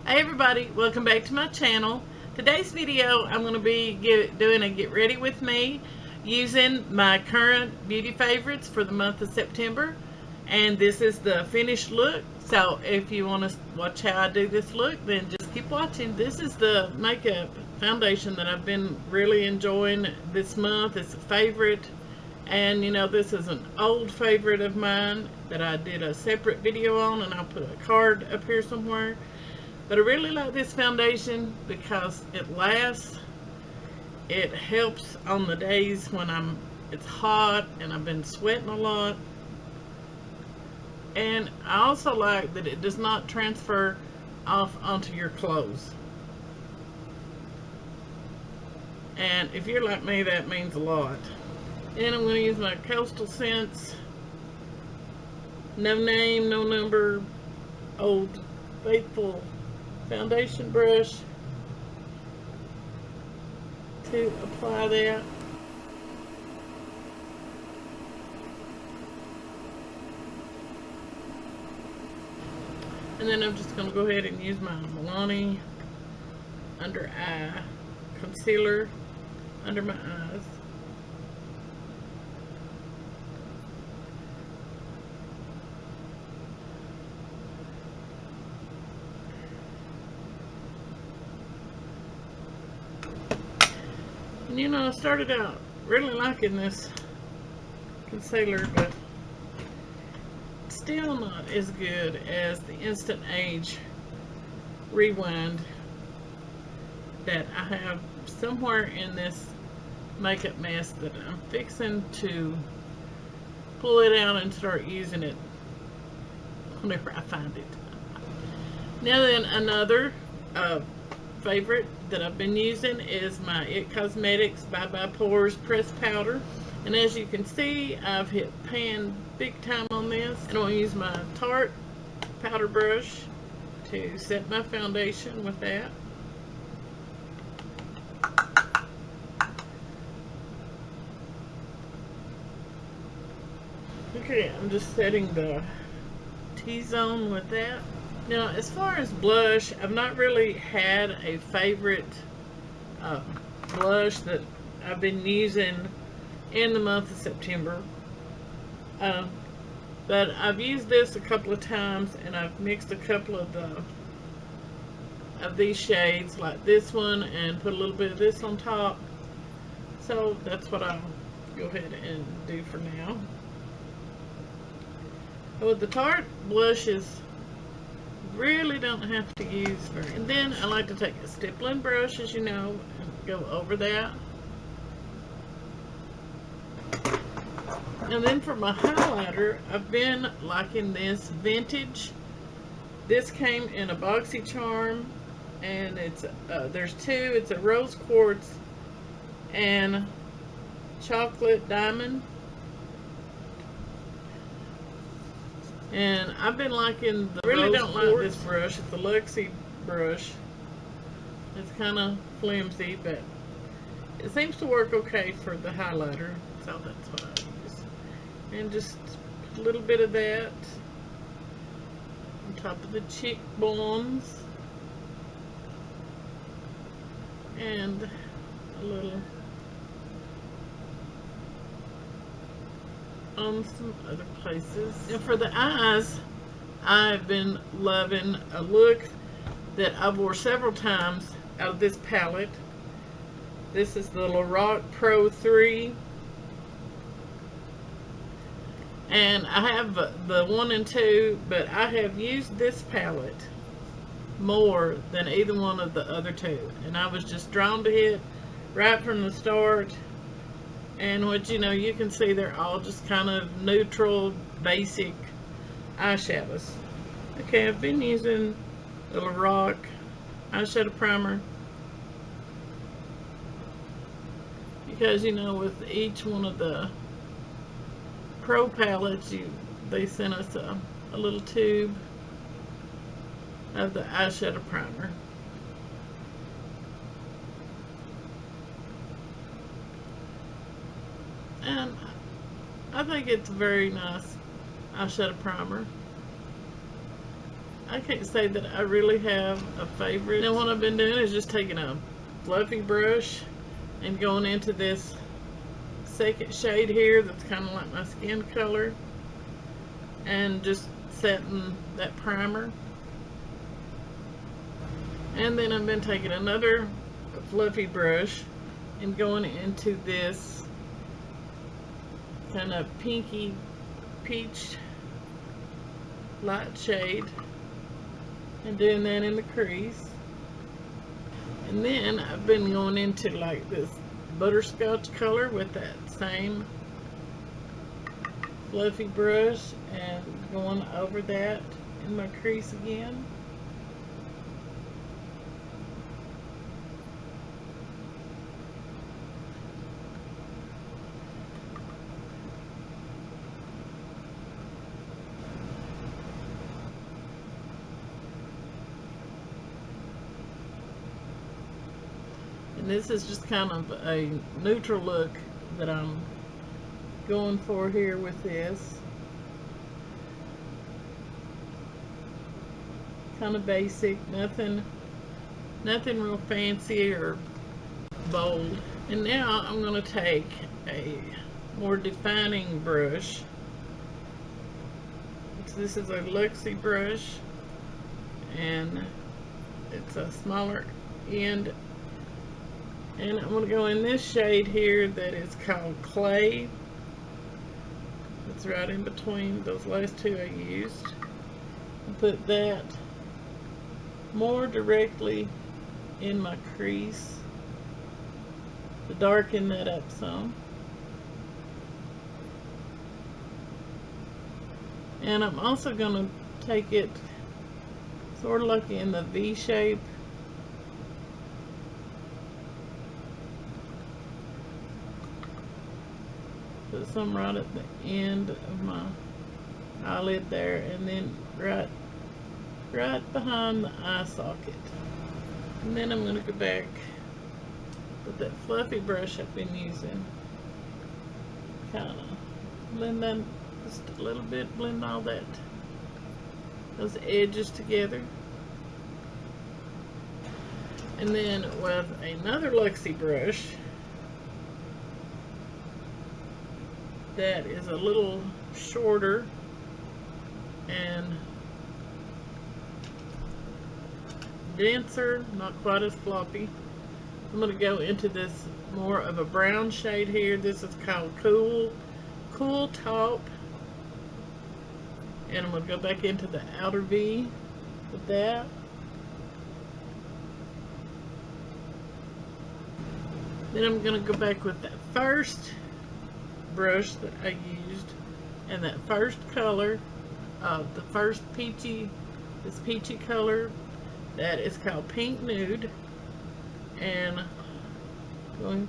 Hey everybody, welcome back to my channel. Today's video I'm going to be doing a get ready with me using my current beauty favorites for the month of September, and this is the finished look. So if you want to watch how I do this look, then just keep watching. This is the makeup foundation that I've been really enjoying this month. It's a favorite, and you know, this is an old favorite of mine that I did a separate video on, and I'll put a card up here somewhere. But I really like this foundation because it lasts. It helps on the days when it's hot and I've been sweating a lot. And I also like that it does not transfer off onto your clothes. And if you're like me, that means a lot. And I'm going to use my Coastal Scents no name, no number, Old Faithful foundation brush to apply that. And then I'm just going to go ahead and use my Milani under eye concealer under my eyes. And you know, I started out really liking this concealer, but still not as good as the Instant Age Rewind that I have somewhere in this makeup mess that I'm fixing to pull it out and start using it whenever I find it. Now then, another favorite that I've been using is my It Cosmetics Bye Bye Pores Press Powder. And as you can see, I've hit pan big time on this. And I'm going to use my Tarte powder brush to set my foundation with that. Okay, I'm just setting the T-zone with that. Now, as far as blush, I've not really had a favorite blush that I've been using in the month of September. But I've used this a couple of times, and I've mixed a couple of these shades, like this one, and put a little bit of this on top. So that's what I'll go ahead and do for now. With the Tarte blushes, really don't have to use very. And then I like to take a stippling brush, as you know, and go over that. And then for my highlighter, I've been liking this Vintage. This came in a BoxyCharm, and it's there's two. It's a rose quartz and chocolate diamond. And I've been liking the really don't like this brush. It's a Luxie brush. It's kind of flimsy, but it seems to work okay for the highlighter. So that's what I use. And just a little bit of that on top of the cheekbones. And a little on some other places. And for the eyes, I've been loving a look that I wore several times out of this palette. This is the Lorac Pro 3. And I have the 1 and 2, but I have used this palette more than either one of the other two. And I was just drawn to it right from the start. And what you know, you can see they're all just kind of neutral, basic eyeshadows. Okay, I've been using the Lorac eyeshadow primer because you know, with each one of the Pro palettes, they sent us a little tube of the eyeshadow primer. And I think it's a very nice eyeshadow primer. I can't say that I really have a favorite. Now what I've been doing is just taking a fluffy brush and going into this second shade here that's kind of like my skin color and just setting that primer. And then I've been taking another fluffy brush and going into this kind of pinky peach light shade and doing that in the crease. And then I've been going into like this butterscotch color with that same fluffy brush and going over that in my crease again. And this is just kind of a neutral look that I'm going for here with this. Kind of basic, nothing real fancy or bold. And now I'm going to take a more defining brush. This is a Luxie brush, and it's a smaller end. And I'm going to go in this shade here that is called Clay. It's right in between those last two I used. And put that more directly in my crease to darken that up some. And I'm also going to take it sort of like in the V shape. Put some right at the end of my eyelid there, and then right behind the eye socket. And then I'm going to go back with that fluffy brush I've been using. Kind of blend that just a little bit, blend all those edges together. And then with another Luxie brush that is a little shorter and denser, not quite as floppy, I'm going to go into this more of a brown shade here. This is called Cool Top, and I'm going to go back into the outer V with that. Then I'm going to go back with that first brush that I used and that first color, the first this peachy color that is called Pink Nude, and I'm gonna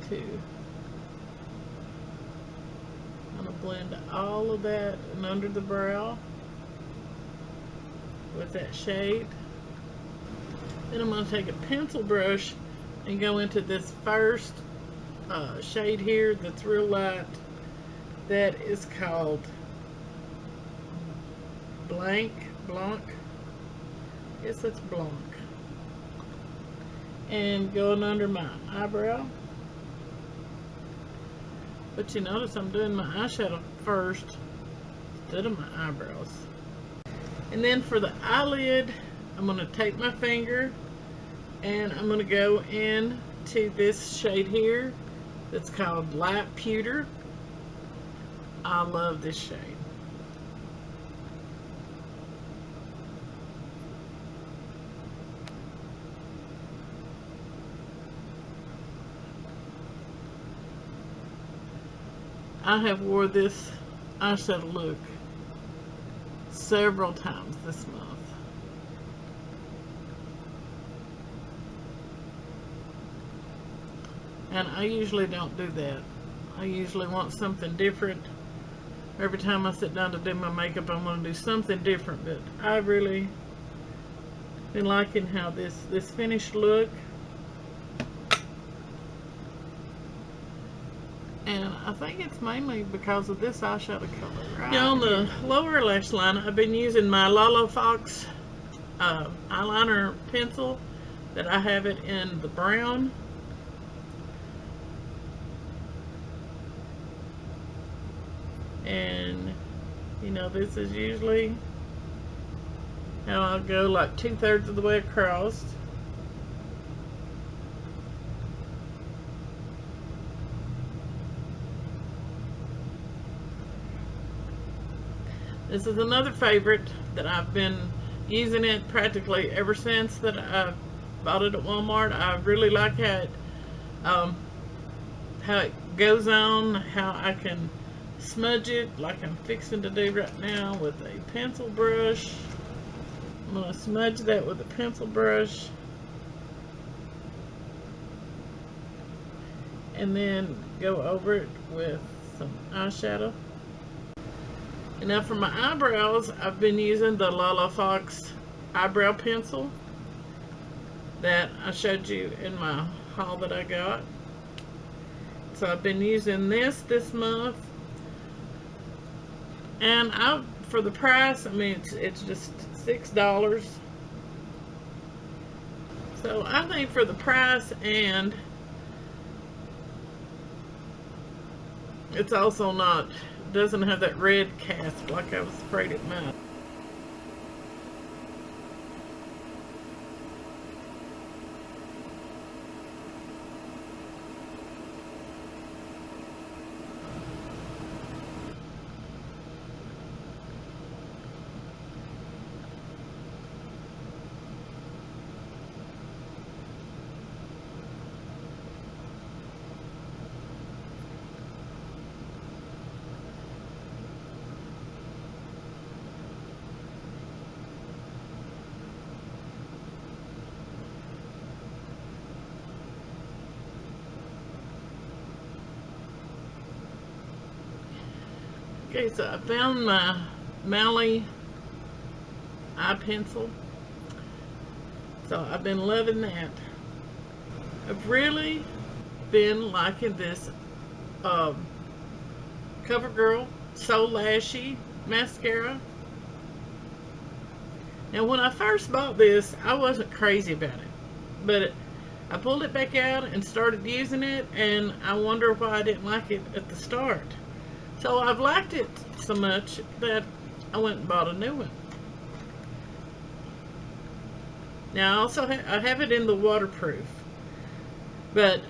blend all of that and under the brow with that shade. Then I'm going to take a pencil brush and go into this first shade here that's real light, that is called Blanc. Yes, it's Blanc. And going under my eyebrow. But you notice I'm doing my eyeshadow first instead of my eyebrows. And then for the eyelid, I'm going to take my finger and I'm going to go into this shade here that's called Light Pewter. I love this shade. I have wore this eyeshadow look several times this month. And I usually don't do that. I usually want something different. Every time I sit down to do my makeup, I'm going to do something different. But I really been liking how this finished look. And I think it's mainly because of this eyeshadow color right. Yeah, on the lower lash line, I've been using my Lala Fox eyeliner pencil that I have it in the brown. And you know, this is usually how I'll go, like 2/3 of the way across. This is another favorite that I've been using it practically ever since that I bought it at Walmart. I really like how it goes on, how I can smudge it like I'm fixing to do right now with a pencil brush. I'm going to smudge that with a pencil brush. And then go over it with some eyeshadow. And now for my eyebrows, I've been using the Lala Fox eyebrow pencil that I showed you in my haul that I got. So I've been using this month. And for the price, I mean, it's just $6. So I think for the price, and it's also doesn't have that red cast like I was afraid it might. Okay, so I found my Mally eye pencil. So I've been loving that. I've really been liking this CoverGirl So Lashy mascara. Now when I first bought this, I wasn't crazy about it. But I pulled it back out and started using it, and I wonder why I didn't like it at the start. So I've liked it so much that I went and bought a new one. Now I also I have it in the waterproof. But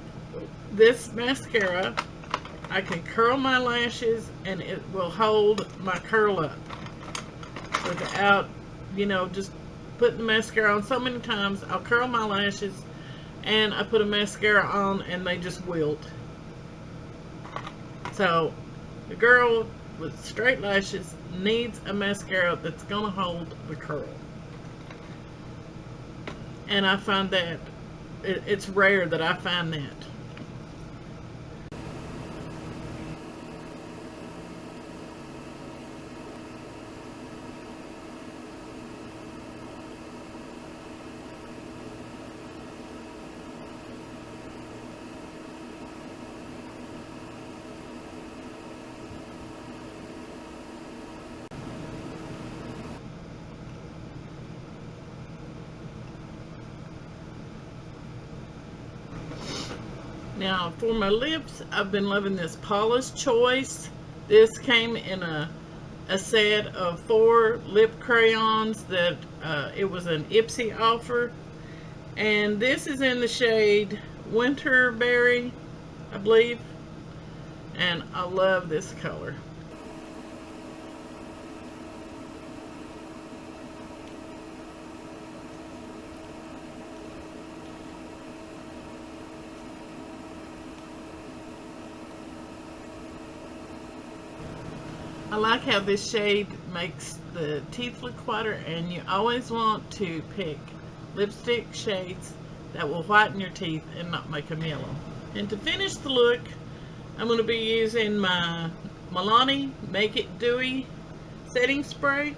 this mascara, I can curl my lashes and it will hold my curl up without, you know, just putting the mascara on so many times. I'll curl my lashes and I put a mascara on and they just wilt. So the girl with straight lashes needs a mascara that's gonna hold the curl. And I find that it's rare that I find that. Now for my lips, I've been loving this Paula's Choice. This came in a set of 4 lip crayons that it was an Ipsy offer. And this is in the shade Winterberry, I believe. And I love this color. I like how this shade makes the teeth look whiter, and you always want to pick lipstick shades that will whiten your teeth and not make them yellow. And to finish the look, I'm going to be using my Milani Make It Dewy setting spray.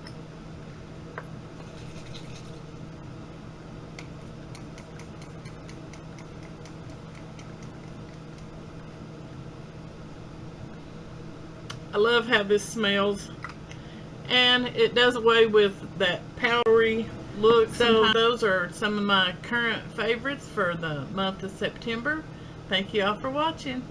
I love how this smells, and it does away with that powdery looks. So those are some of my current favorites for the month of September. Thank you all for watching.